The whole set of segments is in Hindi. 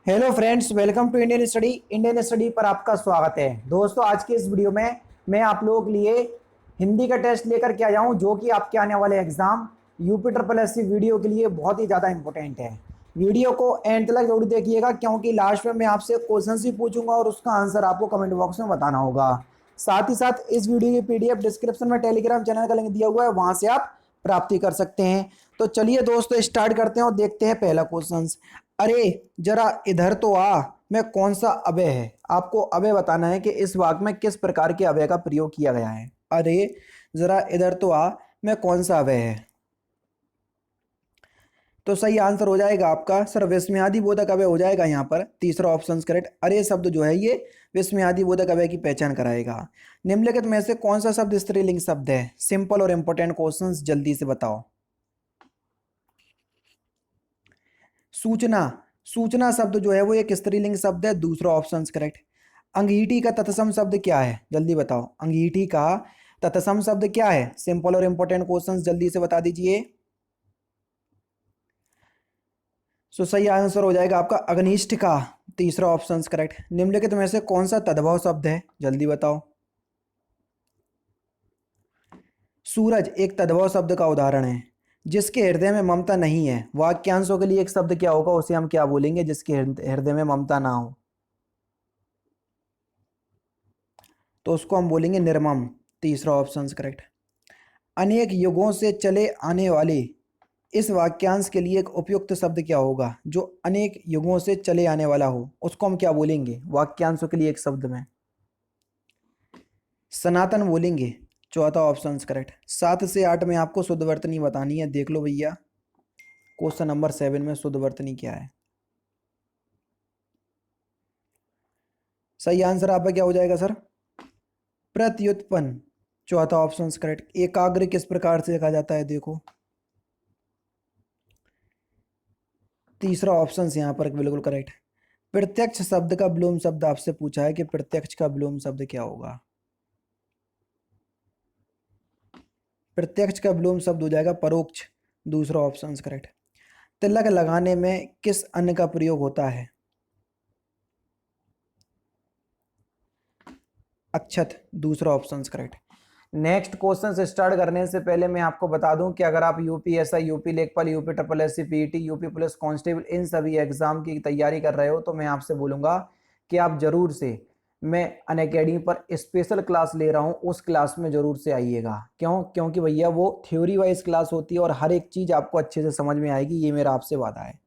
Hello friends, welcome to Indian study पर आपका स्वागत है। दोस्तों, आज के इस वीडियो में मैं आप लोगों के लिए हिंदी का टेस्ट लेकर के आया हूं, जो कि आपके आने वाले exam UP triple S C video के लिए बहुत ही ज़्यादा इंपॉर्टेंट है। वीडियो को एंड तक जरूर देखिएगा, क्योंकि लास्ट में मैं आपसे क्वेश्चन ही पूछूंगा और उसका आंसर आपको कमेंट बॉक्स में बताना होगा। साथ ही साथ इस वीडियो की पीडीएफ डिस्क्रिप्शन में टेलीग्राम चैनल का लिंक दिया हुआ है, वहां से आप प्राप्ति कर सकते हैं। तो चलिए दोस्तों, स्टार्ट करते हैं और देखते हैं पहला क्वेश्चन। अरे जरा इधर तो आ, मैं कौन सा अव्यय है। आपको अव्यय बताना है कि इस वाक्य में किस प्रकार के अव्यय का प्रयोग किया गया है। अरे जरा इधर तो आ, मैं कौन सा अव्यय है। तो सही आंसर हो जाएगा आपका सर विस्मयादि बोधक अव्यय हो जाएगा यहाँ पर। तीसरा ऑप्शन करेक्ट। अरे शब्द जो है ये विस्मयादि बोधक अव्यय की पहचान कराएगा। निम्नलिखित में से कौन सा शब्द स्त्रीलिंग शब्द है। सिंपल और इंपॉर्टेंट क्वेश्चंस, जल्दी से बताओ। सूचना। सूचना शब्द जो है वो एक स्त्रीलिंग शब्द है। दूसरा ऑप्शन करेक्ट। अंगीठी का तत्सम शब्द क्या है, जल्दी बताओ। अंगीठी का तत्सम शब्द क्या है। सिंपल और इंपॉर्टेंट क्वेश्चंस, जल्दी से बता दीजिए। सो सही आंसर हो जाएगा आपका अग्निष्ठ का। तीसरा ऑप्शन करेक्ट। निम्नलिखित में से कौन सा तद्भव शब्द है, जल्दी बताओ। सूरज एक तद्भव शब्द का उदाहरण है। जिसके हृदय में ममता नहीं है, वाक्यांशों के लिए एक शब्द क्या होगा, उसे हम क्या बोलेंगे जिसके हृदय में ममता ना हो। तो उसको हम बोलेंगे निर्मम। तीसरा ऑप्शन करेक्ट। अनेक युगों से चले आने वाले, इस वाक्यांश के लिए एक उपयुक्त शब्द क्या होगा जो अनेक युगों से चले आने वाला हो, उसको हम क्या बोलेंगे वाक्यांशों के लिए एक शब्द में। सनातन बोलेंगे। चौथा ऑप्शन करेक्ट। 7 से 8 में आपको शुद्ध वर्तनी बतानी है, देख लो भैया। क्वेश्चन नंबर 7 में शुद्ध वर्तनी क्या है। सही आंसर आपका क्या हो जाएगा सर, प्रत्युत्पन्न। चौथा ऑप्शन करेक्ट। एकाग्र किस प्रकार से लिखा जाता है, देखो। तीसरा ऑप्शन यहाँ पर बिल्कुल करेक्ट। प्रत्यक्ष शब्द का विलोम शब्द आपसे पूछा है कि प्रत्यक्ष का विलोम शब्द क्या होगा। प्रत्यक्ष का विलोम शब्द हो जाएगा परोक्ष। दूसरा ऑप्शन करेक्ट। तिलक लगाने में किस अन्न का प्रयोग होता है। अक्षत। दूसरा ऑप्शन करेक्ट। नेक्स्ट क्वेश्चन से स्टार्ट करने से पहले मैं आपको बता दूं कि अगर आप यूपीएसआई, यूपी लेखपाल, UP triple S C, PET, UP police constable इन सभी एग्जाम की तैयारी कर रहे हो, तो मैं आपसे बोलूंगा कि आप जरूर से, मैं अनअकैडमी पर स्पेशल क्लास ले रहा हूं, उस क्लास में जरूर से आइएगा। क्यों? क्योंकि भैया वो थ्योरी वाइज क्लास होती है और हर एक चीज़ आपको अच्छे से समझ में आएगी, ये मेरा आपसे वादा है।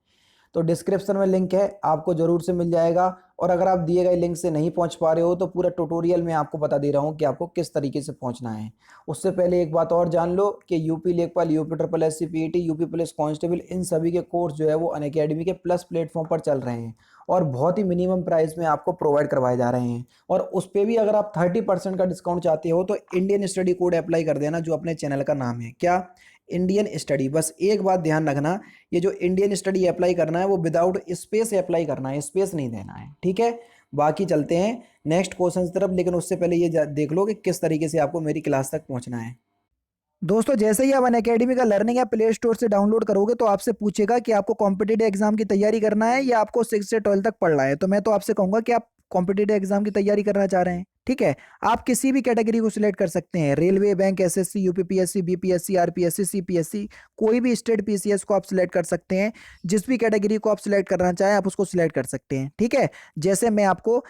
तो डिस्क्रिप्शन में लिंक है, आपको जरूर से मिल जाएगा। और अगर आप दिए गए लिंक से नहीं पहुंच पा रहे हो, तो पूरा ट्यूटोरियल में आपको बता दे रहा हूं कि आपको किस तरीके से पहुंचना है। उससे पहले एक बात और जान लो कि यूपी लेखपाल, UP triple S C, PET, UP police constable इन सभी के कोर्स जो है वो अनअकैडमी के प्लस प्लेटफॉर्म पर चल रहे हैं और बहुत ही मिनिमम प्राइस में आपको प्रोवाइड करवाए जा रहे हैं। और उस पर भी अगर आप 30% का डिस्काउंट चाहते हो, तो इंडियन स्टडी कोड अप्लाई कर देना, जो अपने चैनल का नाम है क्या, इंडियन स्टडी। बस एक बात ध्यान रखना, ये जो इंडियन स्टडी अप्लाई करना है वो विदाउट स्पेस अप्लाई करना है, स्पेस नहीं देना है, ठीक है। बाकी चलते हैं नेक्स्ट क्वेश्चन की तरफ, लेकिन उससे पहले ये देख लो कि किस तरीके से आपको मेरी क्लास तक पहुंचना है। दोस्तों, जैसे ही आप अनअकैडमी का लर्निंग ऐप प्ले स्टोर से डाउनलोड करोगे, तो आपसे पूछेगा कि आपको कॉम्पिटिटिव एग्जाम की तैयारी करना है या आपको 6 से 12 तक पढ़ना है। तो मैं तो आपसे कहूंगा कि आप कॉम्पिटिटिव एग्जाम की तैयारी करना चाह रहे हैं, ठीक है। आप किसी भी कैटेगरी को सिलेक्ट कर सकते हैं, railway, bank, SSC, UPPSC, BPSC, RPSC, CPSC, कोई भी स्टेट पीसीएस को आप सिलेक्ट कर सकते हैं। जिस भी कैटेगरी को आप सिलेक्ट करना चाहें, आप उसको सिलेक्ट कर सकते हैं, ठीक है। जैसे मैं आपको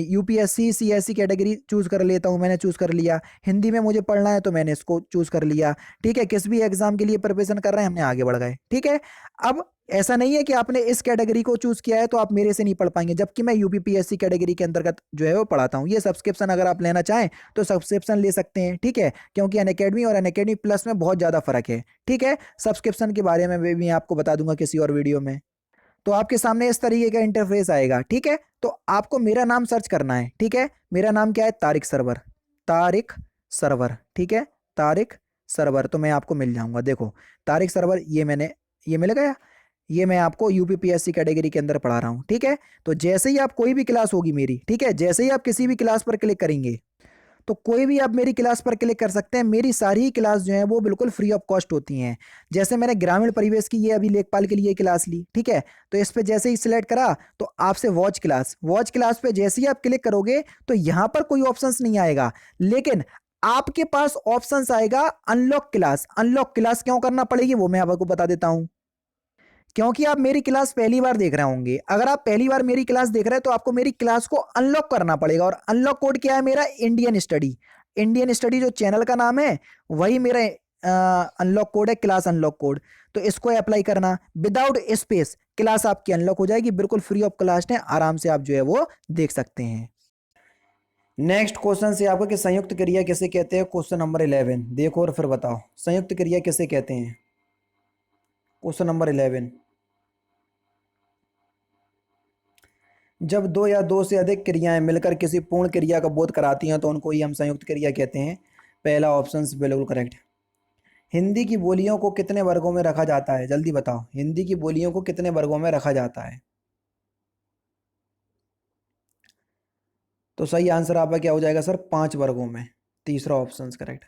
यूपीएससी सीएससी कैटेगरी चूज कर लेता हूं, मैंने चूज कर लिया। हिंदी में मुझे पढ़ना है तो मैंने इसको चूज कर लिया, ठीक है। किस भी एग्जाम के लिए प्रिपरेशन कर रहे हैं, हमने आगे बढ़ गए, ठीक है। अब ऐसा नहीं है कि आपने इस कैटेगरी को चूज किया है तो आप मेरे से नहीं पढ़ पाएंगे, जबकि मैं यूपीपीएससी कैटेगरी के अंतर्गत जो है वो पढ़ाता हूँ। ये सब्सक्रिप्शन अगर आप लेना चाहें तो सब्सक्रिप्शन ले सकते हैं, ठीक है। क्योंकि अनअकैडमी और अनअकैडमी प्लस में बहुत ज्यादा फर्क है, ठीक है। सब्सक्रिप्शन के बारे में भी आपको बता दूंगा किसी और वीडियो में। तो आपके सामने इस तरीके का इंटरफेस आएगा, ठीक है। तो आपको मेरा नाम सर्च करना है, ठीक है। मेरा नाम क्या है, तारिक सरवर। तारिक सरवर, ठीक है। तारिक सरवर, तो मैं आपको मिल जाऊंगा। देखो तारिक सरवर, ये मिल गया। ये मैं आपको यूपीपीएससी कैटेगरी के अंदर पढ़ा रहा हूँ, ठीक है। तो जैसे ही आप कोई भी क्लास होगी मेरी, ठीक है, जैसे ही आप किसी भी क्लास पर क्लिक करेंगे, तो कोई भी आप मेरी क्लास पर क्लिक कर सकते हैं। मेरी सारी क्लास जो है वो बिल्कुल फ्री ऑफ कॉस्ट होती हैं। जैसे मैंने ग्रामीण परिवेश की ये अभी लेखपाल के लिए क्लास ली, ठीक है, तो इस पे जैसे ही सिलेक्ट करा तो आपसे वॉच क्लास पे जैसे ही आप क्लिक करोगे तो यहां पर कोई ऑप्शंस नहीं आएगा, लेकिन आपके पास ऑप्शंस आएगा अनलॉक क्लास। अनलॉक क्लास क्यों करना पड़ेगी वो मैं आपको बता देता हूं। क्योंकि आप मेरी क्लास पहली बार देख रहे होंगे, अगर आप पहली बार मेरी क्लास देख रहे हैं तो आपको मेरी क्लास को अनलॉक करना पड़ेगा। और अनलॉक कोड क्या है मेरा? Indian study. इंडियन स्टडी जो चैनल का नाम है वही मेरा अनलॉक कोड है, क्लास अनलॉक कोड। तो इसको अप्लाई करना, विदाउट स्पेस क्लास आपकी अनलॉक हो जाएगी, बिल्कुल फ्री ऑफ कॉस्ट है, आराम से आप जो है वो देख सकते हैं। नेक्स्ट क्वेश्चन से आपको कि संयुक्त क्रिया किसे कहते हैं, क्वेश्चन नंबर 11 देखो और फिर बताओ संयुक्त क्रिया किसे कहते हैं। क्वेश्चन नंबर 11, जब दो या दो से अधिक क्रियाएं मिलकर किसी पूर्ण क्रिया का बोध कराती हैं तो उनको ही हम संयुक्त क्रिया कहते हैं। पहला ऑप्शन बिल्कुल करेक्ट। हिंदी की बोलियों को कितने वर्गों में रखा जाता है, जल्दी बताओ, हिंदी की बोलियों को कितने वर्गों में रखा जाता है। तो सही आंसर आपका क्या हो जाएगा सर? 5 वर्गों में। तीसरा ऑप्शन करेक्ट।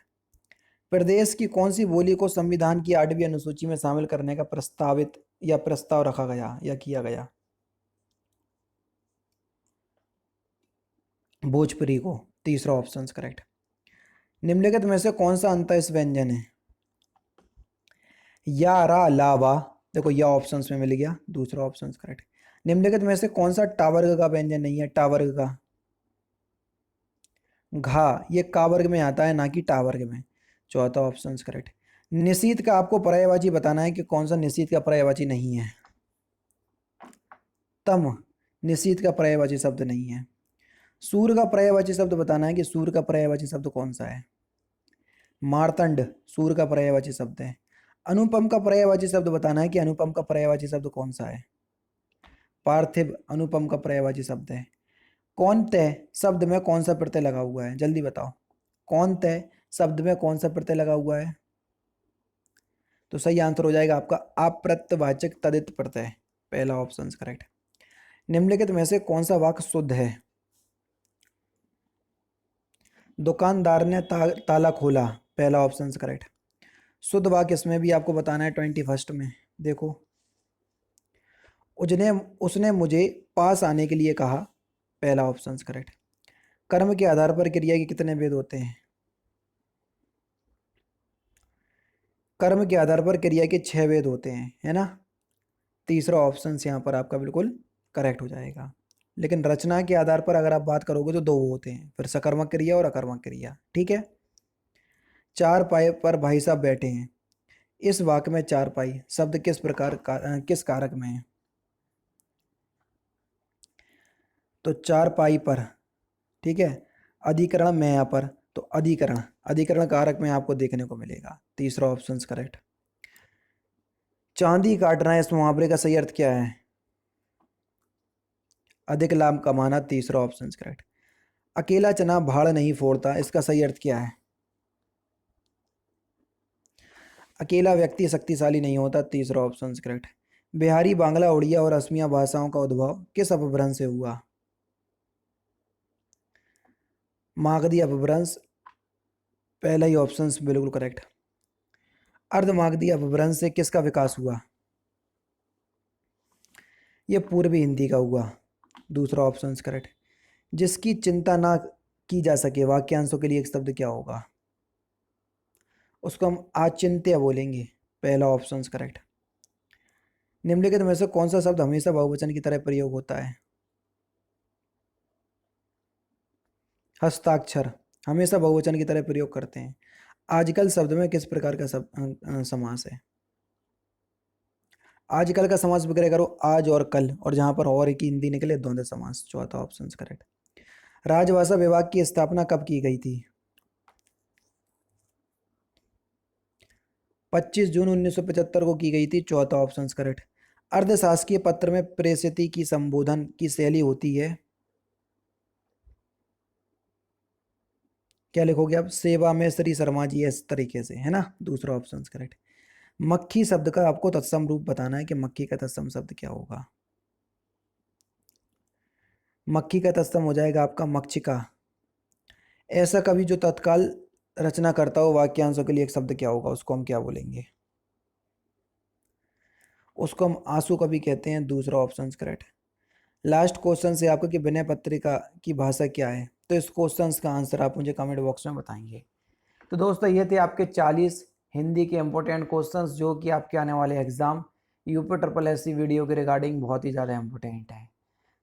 प्रदेश की कौन सी बोली को संविधान की 8वीं अनुसूची में शामिल करने का प्रस्तावित या प्रस्ताव रखा गया या किया गया? भोजपुरी को। तीसरा ऑप्शन करेक्ट। निम्नलिखित में से कौन सा अंतः व्यंजन है? या, रा, ला, वा। देखो या ऑप्शंस में मिल गया, दूसरा ऑप्शन करेक्ट। निम्नलिखित में से कौन सा टावर्ग का व्यंजन नहीं है? टावर्ग का घा, ये का वर्ग में आता है ना कि टावर्ग में। चौथा ऑप्शन करेक्ट। निशीथ का आपको पर्यायवाची बताना है कि कौन सा निशीथ का पर्यायवाची नहीं है। तम, निशीथ का पर्यायवाची शब्द नहीं है। सूर का पर्यायवाची शब्द बताना है कि सूर का पर्यायवाची शब्द कौन सा है। मार्तंड सूर का पर्यायवाची शब्द है। अनुपम का पर्यायवाची शब्द बताना है कि अनुपम का पर्यायवाची शब्द कौन सा है। पार्थिव अनुपम का पर्यायवाची शब्द है। कौन तय शब्द में कौन सा प्रत्यय लगा हुआ है, जल्दी बताओ। कौन तय शब्द में कौन सा प्रत्यय लगा हुआ है? तो सही आंसर हो जाएगा आपका अप्रत्यवाचक तदित प्रत्यय, पहला ऑप्शन करेक्ट। निम्नलिखित में से कौन सा वाक्य शुद्ध है? दुकानदार ने ताला खोला, पहला ऑप्शन करेक्ट। शुद्ध वाक्य इसमें भी आपको बताना है 21 में। देखो, उसने उसने मुझे पास आने के लिए कहा, पहला ऑप्शन करेक्ट। कर्म के आधार पर क्रिया के कितने भेद होते हैं? कर्म के आधार पर क्रिया के 6 भेद होते हैं, है ना। तीसरा ऑप्शन यहाँ पर आपका बिल्कुल करेक्ट हो जाएगा। लेकिन रचना के आधार पर अगर आप बात करोगे तो 2 होते हैं, फिर सकर्मक क्रिया और अकर्मक क्रिया, ठीक है। चार पाई पर भाई साहब बैठे हैं, इस वाक्य में चार पाई शब्द किस प्रकार किस कारक में है? तो चार पाई पर, ठीक है, अधिकरण में यहाँ पर, तो अधिकरण अधिकरण कारक में आपको देखने को मिलेगा। तीसरा ऑप्शन करेक्ट। चांदी काटना है, इस मुहावरे का सही अर्थ क्या है? अधिक लाभ कमाना, तीसरा ऑप्शन करेक्ट। अकेला चना भाड़ नहीं फोड़ता, इसका सही अर्थ क्या है? अकेला व्यक्ति शक्तिशाली नहीं होता, तीसरा ऑप्शन करेक्ट। बिहारी, बांग्ला, उड़िया और असमिया भाषाओं का उद्भव किस अपभ्रंश से हुआ? मागधी अपभ्रंश, पहला ही ऑप्शन बिल्कुल करेक्ट। अर्धमागधी अपभ्रंश से किसका विकास हुआ? ये पूर्वी हिंदी का हुआ, दूसरा ऑप्शन करेक्ट। जिसकी चिंता ना की जा सके, वाक्यांशों के लिए एक शब्द क्या होगा? उसको हम आचिंत्य बोलेंगे, पहला ऑप्शन करेक्ट। निम्नलिखित में से कौन सा शब्द हमेशा बहुवचन की तरह प्रयोग होता है? हस्ताक्षर हमेशा बहुवचन की तरह प्रयोग करते हैं। आजकल शब्द में किस प्रकार का समास है? आजकल का समास वगैरह करो आज और कल, और जहां पर और की हिंदी निकले द्वंद्व समास, चौथा ऑप्शन करेक्ट। राजभाषा विभाग की स्थापना कब की गई थी? 25 जून 1975 को की गई थी, चौथा ऑप्शन करेक्ट। अर्धशासकीय पत्र में प्रेषित की संबोधन की शैली होती है, क्या लिखोगे आप? सेवा में श्री शर्मा जी, इस तरीके से, है ना, दूसरा ऑप्शन करेक्ट। मक्खी शब्द का आपको तत्सम रूप बताना है कि मक्खी का तत्सम शब्द क्या होगा। मक्खी का तत्सम हो जाएगा आपका मक्षिका। ऐसा कवि जो तत्काल रचना करता हो वाक्यांशों के लिए एक शब्द क्या होगा, उसको हम क्या बोलेंगे? उसको हम आंसू कवि कहते हैं। दूसरा ऑप्शन करेक्ट है। लास्ट क्वेश्चन से आपको कि विनय पत्रिका की भाषा क्या है, तो इस क्वेश्चन का आंसर आप मुझे कमेंट बॉक्स में बताएंगे। तो दोस्तों ये थे आपके 40 हिंदी के इंपॉर्टेंट क्वेश्चंस जो कि आपके आने वाले exam UP triple S C video के रिगार्डिंग बहुत ही ज़्यादा इंपॉर्टेंट है।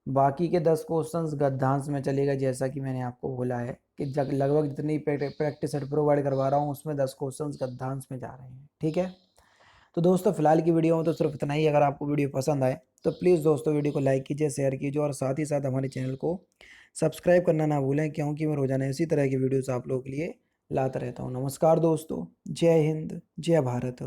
बाकी के 10 क्वेश्चंस गद्यांश में चलेगा, जैसा कि मैंने आपको बोला है कि लगभग जितनी प्रैक्टिस सेट प्रोवाइड करवा रहा हूँ उसमें 10 क्वेश्चंस गद्यांश में जा रहे हैं। ठीक है, तो दोस्तों फिलहाल की वीडियो में तो सिर्फ इतना ही। अगर आपको वीडियो पसंद आए तो प्लीज़ दोस्तों वीडियो को लाइक कीजिए, शेयर कीजिए और साथ ही साथ हमारे चैनल को सब्सक्राइब करना ना भूलें, क्योंकि मैं रोजाना इसी तरह की वीडियोस आप लोगों के लिए लाता रहता हूँ। नमस्कार दोस्तों, जय हिंद, जय भारत।